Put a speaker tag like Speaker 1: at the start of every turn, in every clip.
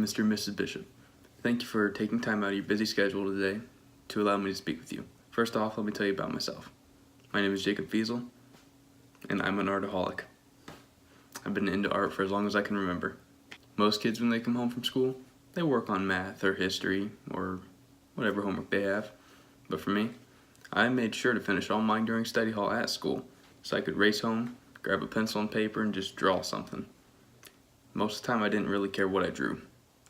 Speaker 1: Mr. and Mrs. Bishop. Thank you for taking time out of your busy schedule today to allow me to speak with you. First off, let me tell you about myself. My name is Jacob Feazel, and I'm an artaholic. I've been into art for as long as I can remember. Most kids, when they come home from school, they work on math or history or whatever homework they have. But for me, I made sure to finish all mine during study hall at school so I could race home, grab a pencil and paper, and just draw something. Most of the time I didn't really care what I drew,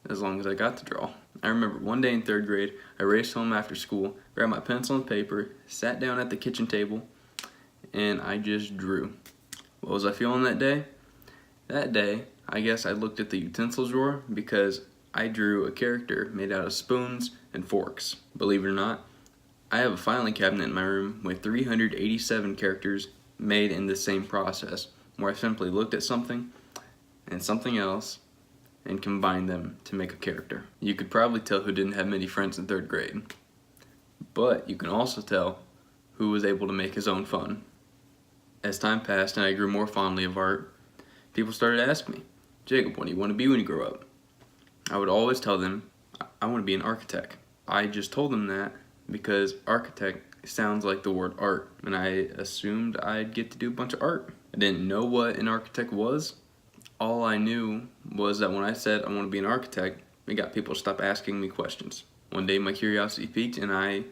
Speaker 1: as long as I got to draw. I remember one day in 3rd grade, I raced home after school, grabbed my pencil and paper, sat down at the kitchen table, and I just drew. What was I feeling that day? That day, I guess I looked at the utensils drawer because I drew a character made out of spoons and forks. Believe it or not, I have a filing cabinet in my room with 387 characters made in the same process, where I simply looked at something and something else and combined them to make a character. You could probably tell who didn't have many friends in 3rd grade, but you can also tell who was able to make his own fun. As time passed and I grew more fondly of art, people started asking me, "Jacob, what do you want to be when you grow up?" I would always tell them, I want to be an architect. I just told them that because architect sounds like the word art, and I assumed I'd get to do a bunch of art. I didn't know what an architect was. All I knew was that when I said I want to be an architect, it got people to stop asking me questions. One day my curiosity piqued and I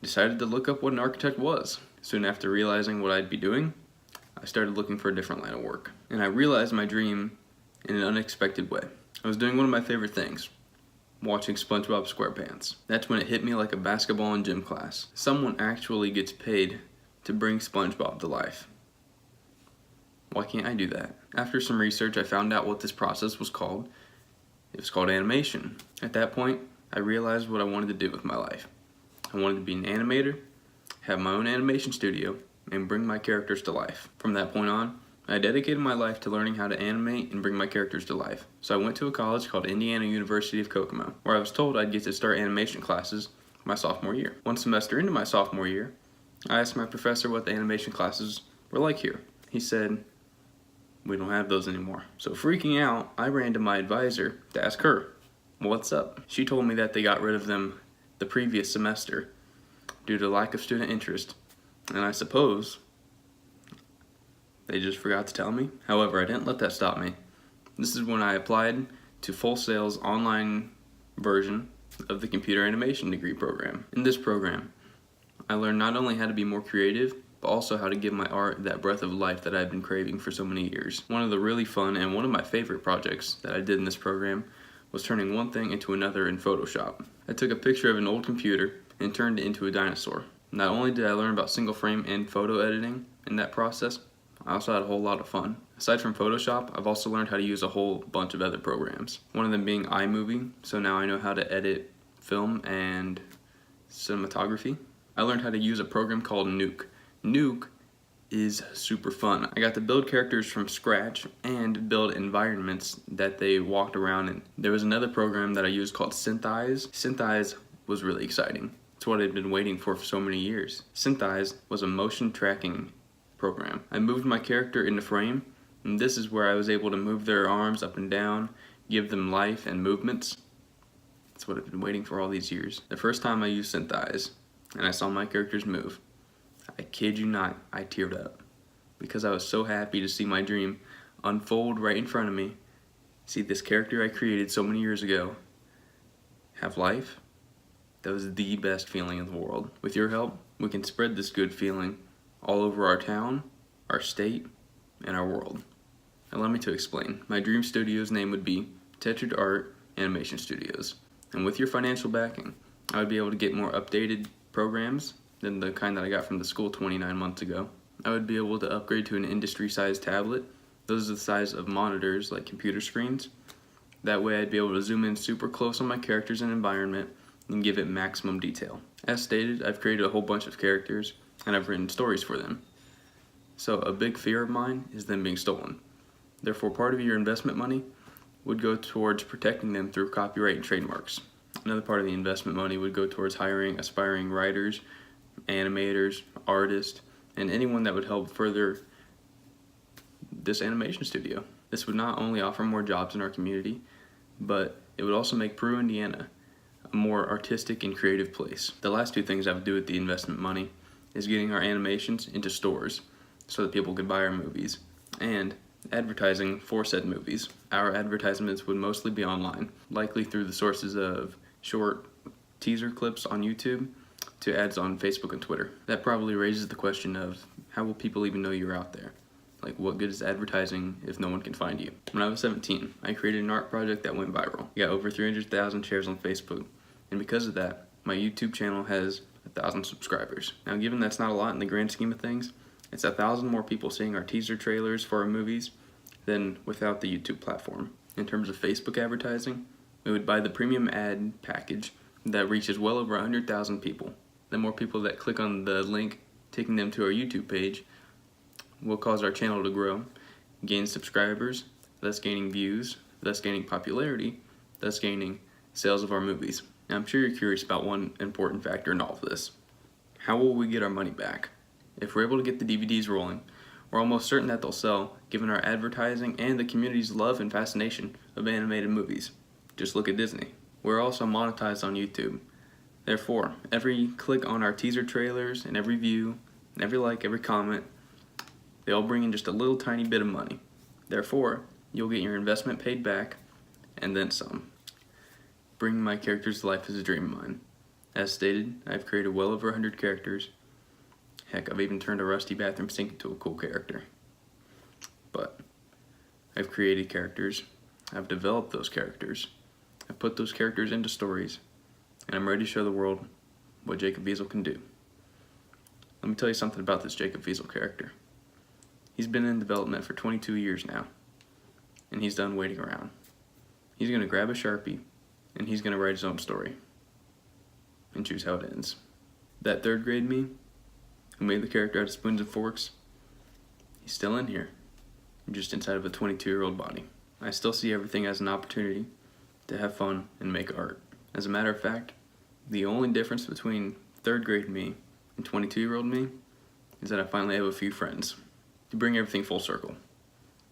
Speaker 1: decided to look up what an architect was. Soon after realizing what I'd be doing, I started looking for a different line of work. And I realized my dream in an unexpected way. I was doing one of my favorite things, watching SpongeBob SquarePants. That's when it hit me like a basketball in gym class. Someone actually gets paid to bring SpongeBob to life. Why can't I do that? After some research, I found out what this process was called. It was called animation. At that point, I realized what I wanted to do with my life. I wanted to be an animator, have my own animation studio, and bring my characters to life. From that point on, I dedicated my life to learning how to animate and bring my characters to life. So I went to a college called Indiana University of Kokomo, where I was told I'd get to start animation classes my sophomore year. One semester into my sophomore year, I asked my professor what the animation classes were like here. He said, "We don't have those anymore." So freaking out, I ran to my advisor to ask her, "What's up?" She told me that they got rid of them the previous semester due to lack of student interest, and I suppose they just forgot to tell me. However, I didn't let that stop me. This is when I applied to Full Sail's online version of the computer animation degree program. In this program, I learned not only how to be more creative, but also how to give my art that breath of life that I've been craving for so many years. One of the really fun and one of my favorite projects that I did in this program was turning one thing into another in Photoshop. I took a picture of an old computer and turned it into a dinosaur. Not only did I learn about single frame and photo editing in that process, I also had a whole lot of fun. Aside from Photoshop, I've also learned how to use a whole bunch of other programs. One of them being iMovie, so now I know how to edit film and cinematography. I learned how to use a program called Nuke. Nuke is super fun. I got to build characters from scratch and build environments that they walked around in. There was another program that I used called Synthesize. Synthesize was really exciting. It's what I'd been waiting for so many years. Synthesize was a motion tracking program. I moved my character into frame, and this is where I was able to move their arms up and down, give them life and movements. That's what I've been waiting for all these years. The first time I used Synthesize and I saw my characters move, I kid you not, I teared up because I was so happy to see my dream unfold right in front of me, see this character I created so many years ago have life. That was the best feeling in the world. With your help, we can spread this good feeling all over our town, our state, and our world. Allow me to explain. My dream studio's name would be Tetrad Art Animation Studios. And with your financial backing, I would be able to get more updated programs than the kind that I got from the school 29 months ago. I would be able to upgrade to an industry-sized tablet. Those are the size of monitors, like computer screens. That way I'd be able to zoom in super close on my characters and environment and give it maximum detail. As stated, I've created a whole bunch of characters and I've written stories for them. So a big fear of mine is them being stolen. Therefore, part of your investment money would go towards protecting them through copyright and trademarks. Another part of the investment money would go towards hiring aspiring writers, animators, artists, and anyone that would help further this animation studio. This would not only offer more jobs in our community, but It would also make Peru, Indiana a more artistic and creative place. The last two things I would do with the investment money is getting our animations into stores so that people could buy our movies, and advertising for said movies. Our advertisements would mostly be online, likely through the sources of short teaser clips on YouTube to ads on Facebook and Twitter. That probably raises the question of, how will people even know you're out there? Like, what good is advertising if no one can find you? When I was 17, I created an art project that went viral. I got over 300,000 shares on Facebook, and because of that, my YouTube channel has 1,000 subscribers. Now, given that's not a lot in the grand scheme of things, it's 1,000 more people seeing our teaser trailers for our movies than without the YouTube platform. In terms of Facebook advertising, we would buy the premium ad package that reaches well over 100,000 people. The more people that click on the link taking them to our YouTube page will cause our channel to grow, gain subscribers, thus gaining views, thus gaining popularity, thus gaining sales of our movies. Now, I'm sure you're curious about one important factor in all of this. How will we get our money back? If we're able to get the DVDs rolling, we're almost certain that they'll sell, given our advertising and the community's love and fascination of animated movies. Just look at Disney. We're also monetized on YouTube. Therefore, every click on our teaser trailers and every view, and every like, every comment, they all bring in just a little tiny bit of money. Therefore, you'll get your investment paid back, and then some. Bringing my characters to life is a dream of mine. As stated, I've created well over 100 characters. Heck, I've even turned a rusty bathroom sink into a cool character. But I've created characters, I've developed those characters, I've put those characters into stories, and I'm ready to show the world what Jacob Feazel can do. Let me tell you something about this Jacob Feazel character. He's been in development for 22 years now, and he's done waiting around. He's going to grab a Sharpie, and he's going to write his own story, and choose how it ends. That third grade me, who made the character out of spoons and forks, he's still in here, just inside of a 22-year-old body. I still see everything as an opportunity to have fun and make art. As a matter of fact, the only difference between third grade me and 22-year-old me is that I finally have a few friends. To bring everything full circle,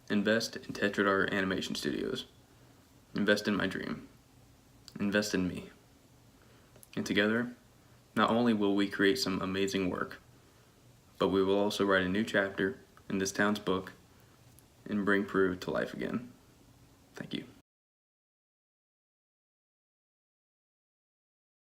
Speaker 1: invest in Tetrad Animation Studios. Invest in my dream. Invest in me. And together, not only will we create some amazing work, but we will also write a new chapter in this town's book and bring Peru to life again. Thank you.